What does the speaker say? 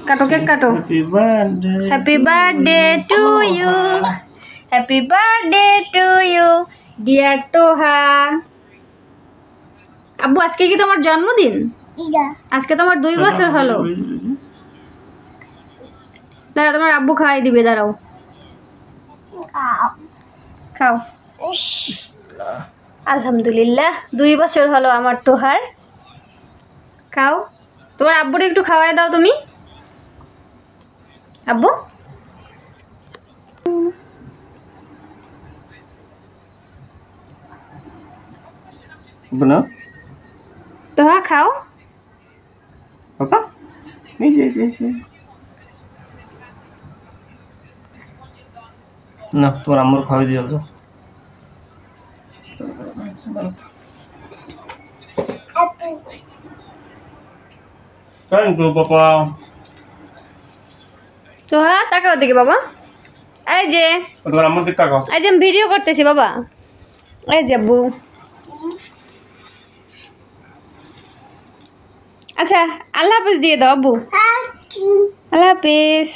কাটো কেক কাটো। Happy birthday to you, happy birthday to you dear Toha. আব্বু আজকে কি তোমার জন্মদিন? আজকে তোমার 2 বছর হলো। দাঁড়াও তোমার আব্বু খাওয়াই দিবে, দাঁড়াও খাও। আলহামদুলিল্লাহ 2 বছর হলো আমার তোহার। খাও, তোমার আব্বুরে একটু খাওয়াই দাও তুমি। আব্বু বনা তোহা খাও। পাপা এই যে না, তোমার আম্মুর খাওয়াই দিও তো। Thank you papa. তোহা তাকাও দেখি বাবা, এই যে তোমার আম্মুর দিকে তাকাও। এই যে আমি ভিডিও করতেছি বাবা, এই যে আব্বু। আচ্ছা আল্লাহ হাফেজ দিয়ে দাও আব্বু। আল্লাহ হাফেজ।